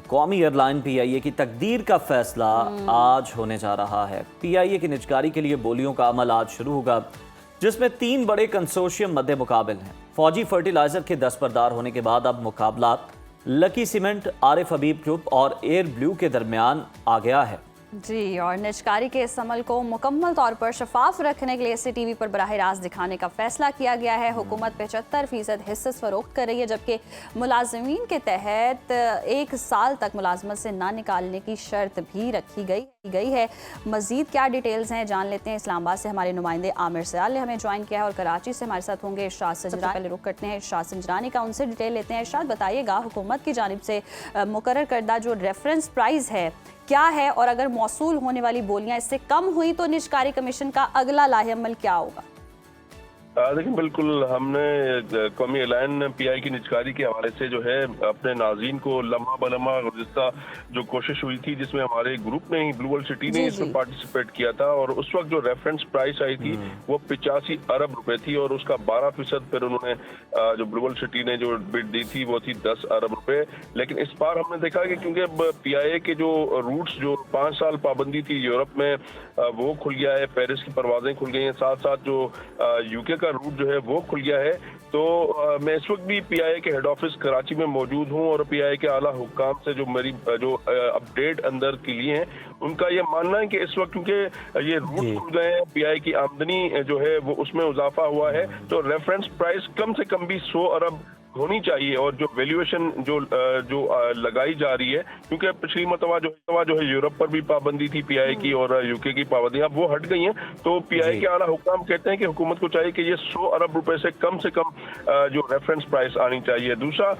قومی air line پی آئی اے کی تقدیر کا فیصلہ آج ہونے جا رہا ہے۔ پی آئی اے کی نجکاری کے لیے بولیوں کا عمل آج شروع ہوگا، جس میں 3 بڑے کنسورشیم مد مقابل ہیں۔ فوجی فرٹیلائزر کے دستبردار ہونے کے بعد اب مقابلات لکی سیمنٹ، عارف حبیب گروپ اور ایئر بلیو کے درمیان آ گیا ہے۔ جی، اور نجکاری کے اس عمل کو مکمل طور پر شفاف رکھنے کے لیے اسے ٹی وی پر براہ راست دکھانے کا فیصلہ کیا گیا ہے۔ حکومت 75% حصص فروخت کر رہی ہے، جبکہ ملازمین کے تحت 1 سال تک ملازمت سے نہ نکالنے کی شرط بھی رکھی گئی ہے۔ مزید کیا ڈیٹیلز ہیں جان لیتے ہیں۔ اسلام آباد سے ہمارے نمائندے عامر سیال نے ہمیں جوائن کیا ہے اور کراچی سے ہمارے ساتھ ہوں گے ارشاد سنجرانی۔ پہلے رخ کرتے ہیں ارشاد سنجرانی کا، ان سے ڈیٹیل لیتے ہیں۔ ارشاد، بتائیے گا حکومت کی جانب سے مقرر کردہ جو ریفرنس پرائز ہے کیا ہے، اور اگر موصول ہونے والی بولیاں اس سے کم ہوئی تو نجکاری کمیشن کا اگلا لاہے عمل کیا ہوگا؟ لیکن بالکل ہم نے قومی ایئر لائن پی آئی کی نجکاری کے حوالے سے جو ہے اپنے ناظرین کو لمحہ بلمحہ گزشتہ جو کوشش ہوئی تھی، جس میں ہمارے گروپ نے ہی بلو ورلڈ سٹی نے اس میں پارٹیسپیٹ کیا تھا، اور اس وقت جو ریفرنس پرائس آئی تھی وہ 85 ارب روپے تھی، اور اس کا 12% پھر انہوں نے جو بلو ورلڈ سٹی نے جو بڈ دی تھی وہ تھی 10 ارب روپے۔ لیکن اس بار ہم نے دیکھا کہ کیونکہ پی آئی اے کے جو روٹس جو 5 سال پابندی تھی یورپ میں وہ کھل گیا ہے، پیرس کی پروازیں کھل گئی ہیں، ساتھ ساتھ جو یو کے کا روٹ جو ہے وہ کھل گیا ہے۔ تو میں اس وقت بھی پی آئی اے کے ہیڈ آفس کراچی میں موجود ہوں، اور پی آئی اے کے اعلیٰ حکام سے جو میری جو اپڈیٹ اندر کے لیے ہیں، ان کا یہ ماننا ہے کہ اس وقت کیونکہ یہ روٹ کھل گئے ہیں، پی آئی کی آمدنی جو ہے وہ اس میں اضافہ ہوا ہے، تو ریفرنس پرائس کم سے کم بھی 100 ارب ہونی چاہیے، اور جو ویلیویشن جو لگائی جا رہی ہے، کیونکہ پچھلی مرتبہ جو ہے یورپ پر بھی پابندی تھی پی آئی کی اور یو کے کی پابندیاں اب وہ ہٹ گئی ہیں، تو پی آئی کے اعلیٰ حکام کہتے ہیں کہ حکومت کو چاہیے کہ یہ 100 ارب روپے سے کم جو ریفرنس پرائس آنی چاہیے۔ دوسرا،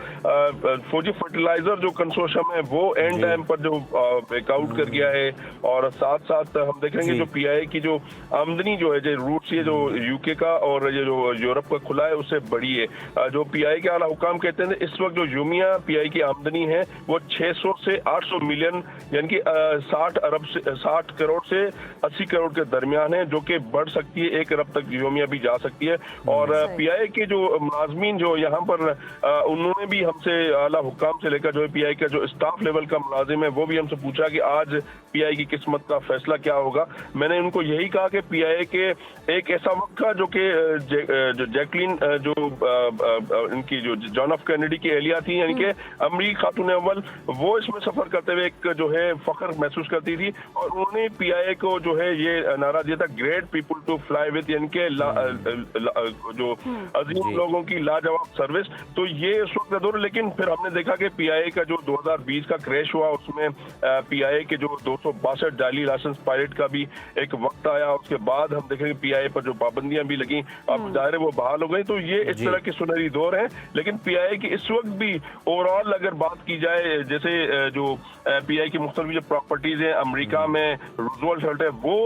فوجی فرٹیلائزر جو کنسورشیم ہے وہ اینڈ ٹائم پر جو بیک آؤٹ کر گیا ہے، اور ساتھ ساتھ ہم دیکھیں گے جو پی آئی کی جو آمدنی جو ہے جو روٹس یہ جو یو کے کا اور یہ جو یورپ کا کھلا ہے اس سے بڑی ہے۔ جو پی آئی کے اعلیٰ حکام کہتے ہیں اس وقت جو یومیہ پی آئی کی آمدنی ہے وہ 600 سے 800 ملین یعنی کہ 60 کروڑ سے 80 کروڑ کے درمیان ہے، جو کہ بڑھ سکتی ہے 1 ارب تک یومیہ بھی جا سکتی ہے۔ اور پی آئی کے جو ملازمین جو یہاں پر انہوں نے بھی ہم سے اعلیٰ حکام سے لے کر جو پی آئی کا جو اسٹاف لیول کا ملازم ہے وہ بھی ہم سے پوچھا کہ آج پی آئی کی قسمت کا فیصلہ کیا ہوگا۔ میں نے ان کو یہی کہا کہ پی آئی کے ایک ایسا وقت تھا جو کہ جیکلین جو ان کی جو جان ایف کینیڈی کی اہلیہ تھی، یعنی کہ امریکی خاتون اول، وہ اس میں سفر کرتے ہوئے ایک جو ہے فخر محسوس کرتی تھی، اور انہوں نے پی آئی اے کو جو ہے یہ نعرہ دیا تھا great people to fly with, یعنی کہ جو عظیم لوگوں کی لاجواب سروس۔ تو یہ اس وقت دور، لیکن پھر ہم نے دیکھا کہ پی آئی اے کا جو 2020 کا کریش ہوا اس میں پی آئی اے کے جو 262 جعلی لائسنس پائلٹ کا بھی ایک وقت آیا، اس کے بعد ہم دیکھیں گے پی آئی اے پر جو پابندیاں بھی لگیں اب ظاہر ہے وہ بحال ہو گئی۔ تو یہ اس طرح کے سنہری دور ہیں، لیکن پی آئی اے کی اس وقت بھی اوور آل اگر بات کی جائے، جیسے جو پی آئی کی مختلف جو پراپرٹیز ہیں امریکہ میں روزولٹ ہلٹ ہے وہ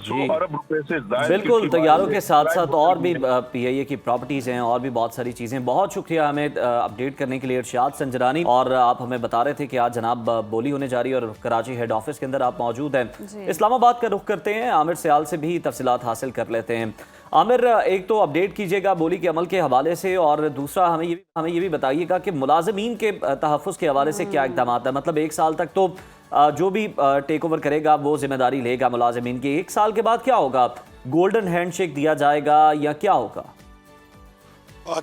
100 ارب روپے سے زائد، بالکل طیاروں کے ساتھ ساتھ اور بھی پی آئی اے کی پراپرٹیز ہیں اور بھی بہت ساری چیزیں۔ بہت شکریہ ہمیں اپڈیٹ کرنے کے لیے ارشاد سنجرانی، اور آپ ہمیں بتا رہے تھے کہ آج جناب بولی ہونے جا رہی ہے اور کراچی ہیڈ آفس کے اندر آپ موجود ہیں۔ اسلام آباد کا رخ کرتے ہیں، عامر سیال سے بھی تفصیلات حاصل کر لیتے ہیں۔ عامر، ایک تو اپڈیٹ کیجیے گا بولی کے عمل کے حوالے سے، اور دوسرا ہمیں یہ بھی بتائیے گا کہ ملازمین کے تحفظ کے حوالے سے کیا اقدامات ہیں؟ مطلب 1 سال تک تو جو بھی ٹیک اوور کرے گا وہ ذمہ داری لے گا ملازمین کی، 1 سال کے بعد کیا ہوگا؟ گولڈن ہینڈ شیک دیا جائے گا یا کیا ہوگا؟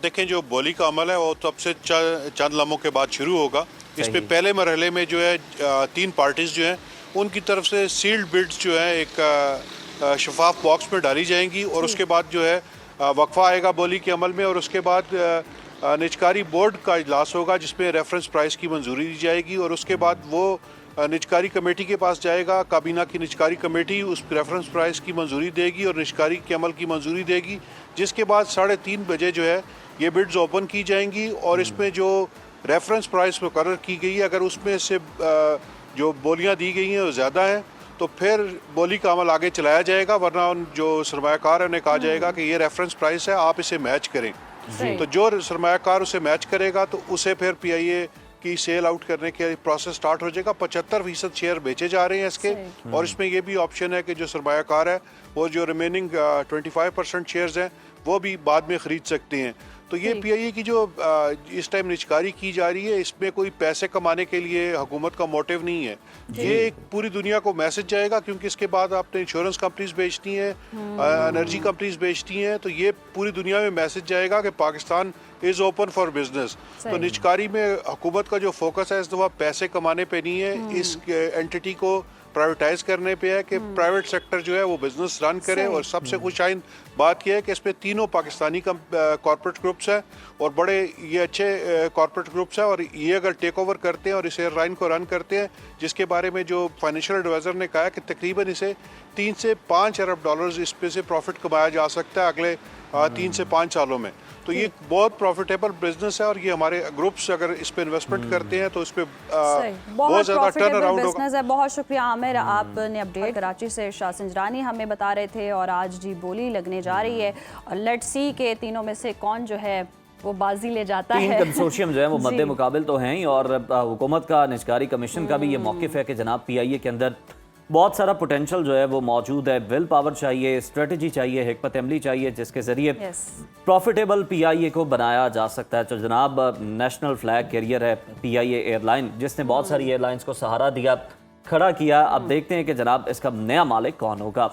دیکھیں، جو بولی کا عمل ہے وہ تب سے چند لمحوں کے بعد شروع ہوگا۔ اس پہ پہلے مرحلے میں جو ہے 3 پارٹیز جو ہیں ان کی طرف سے سیلڈ بڈز جو ہیں ایک شفاف باکس میں ڈالی جائیں گی، اور اس کے بعد جو ہے وقفہ آئے گا بولی کے عمل میں، اور اس کے بعد نجکاری بورڈ کا اجلاس ہوگا جس میں ریفرنس پرائس کی منظوری دی جائے گی، اور اس کے بعد وہ نجکاری کمیٹی کے پاس جائے گا، کابینہ کی نجکاری کمیٹی اس ریفرنس پرائس کی منظوری دے گی اور نجکاری کے عمل کی منظوری دے گی، جس کے بعد 3:30 بجے جو ہے یہ بڈز اوپن کی جائیں گی، اور اس میں جو ریفرنس پرائس مقرر کی گئی ہے اگر اس میں سے جو بولیاں دی گئی ہیں وہ زیادہ ہیں تو پھر بولی کا عمل آگے چلایا جائے گا، ورنہ جو سرمایہ کار ہے انہیں کہا جائے گا کہ یہ ریفرنس پرائس ہے، آپ اسے میچ کریں۔ تو جو سرمایہ کار اسے میچ کرے گا تو اسے پھر پی آئی اے کی سیل آؤٹ کرنے کے پروسیس سٹارٹ ہو جائے گا۔ 75% شیئر بیچے جا رہے ہیں اس کے، اور اس میں یہ بھی آپشن ہے کہ جو سرمایہ کار ہے وہ جو ریمیننگ 25% شیئرز ہیں وہ بھی بعد میں خرید سکتے ہیں. تو یہ پی آئی اے کی جو اس ٹائم نجکاری کی جا رہی ہے، اس میں کوئی پیسے کمانے کے لیے حکومت کا موٹیو نہیں ہے. یہ ایک پوری دنیا کو میسج جائے گا، کیونکہ اس کے بعد آپ نے انشورنس کمپنیز بیچتی ہیں، انرجی کمپنیز بیچتی ہیں، تو یہ پوری دنیا میں میسج جائے گا کہ Pakistan is open for business. تو نجکاری میں حکومت کا جو فوکس ہے اس دفعہ پیسے کمانے پہ نہیں ہے، اس اینٹی کو پرائیویٹائز کرنے پہ ہے کہ پرائیویٹ سیکٹر جو ہے وہ بزنس رن کرے. اور سب سے خوش آئند بات یہ ہے کہ اس میں تینوں پاکستانی کارپوریٹ گروپس ہیں اور بڑے یہ اچھے کارپوریٹ گروپس ہیں، اور یہ اگر ٹیک اوور کرتے ہیں اور اس ایئر لائن کو رن کرتے ہیں، جس کے بارے میں جو فائنینشیل ایڈوائزر نے کہا کہ تقریباً اسے 3 سے 5 ارب ڈالرز اس پہ سے پروفٹ کمایا جا سکتا ہے اگلے 3 سے 5 سالوں میں. تو یہ بہت پروفیٹیبل بزنس ہے، اور یہ ہمارے گروپس اگر اس پہ انویسٹمنٹ کرتے ہیں تو اس پہ بہت زیادہ ٹرن اراؤنڈ ہوگا. بہت شکریہ عامر، آپ نے اپڈیٹ کراچی سے ارشاد سنجرانی ہمیں بتا رہے تھے. اور آج جی بولی لگنے جا رہی ہے، اور لیٹس سی کہ تینوں میں سے کون جو ہے وہ بازی لے جاتا ہے. 3 کنسورشیم جو ہے وہ مد مقابل تو ہیں ہی، اور حکومت کا نجکاری کمیشن کا بھی یہ موقف ہے کہ جناب پی آئی اے کے اندر بہت سارا پوٹینشل جو ہے وہ موجود ہے. ول پاور چاہیے، اسٹریٹجی چاہیے، حکمت عملی چاہیے، جس کے ذریعے پروفیٹیبل پی آئی اے کو بنایا جا سکتا ہے. تو جناب نیشنل فلیگ کیریئر ہے پی آئی اے ایئر لائن، جس نے بہت ساری ایئر لائنز کو سہارا دیا، کھڑا کیا. اب دیکھتے ہیں کہ جناب اس کا نیا مالک کون ہوگا.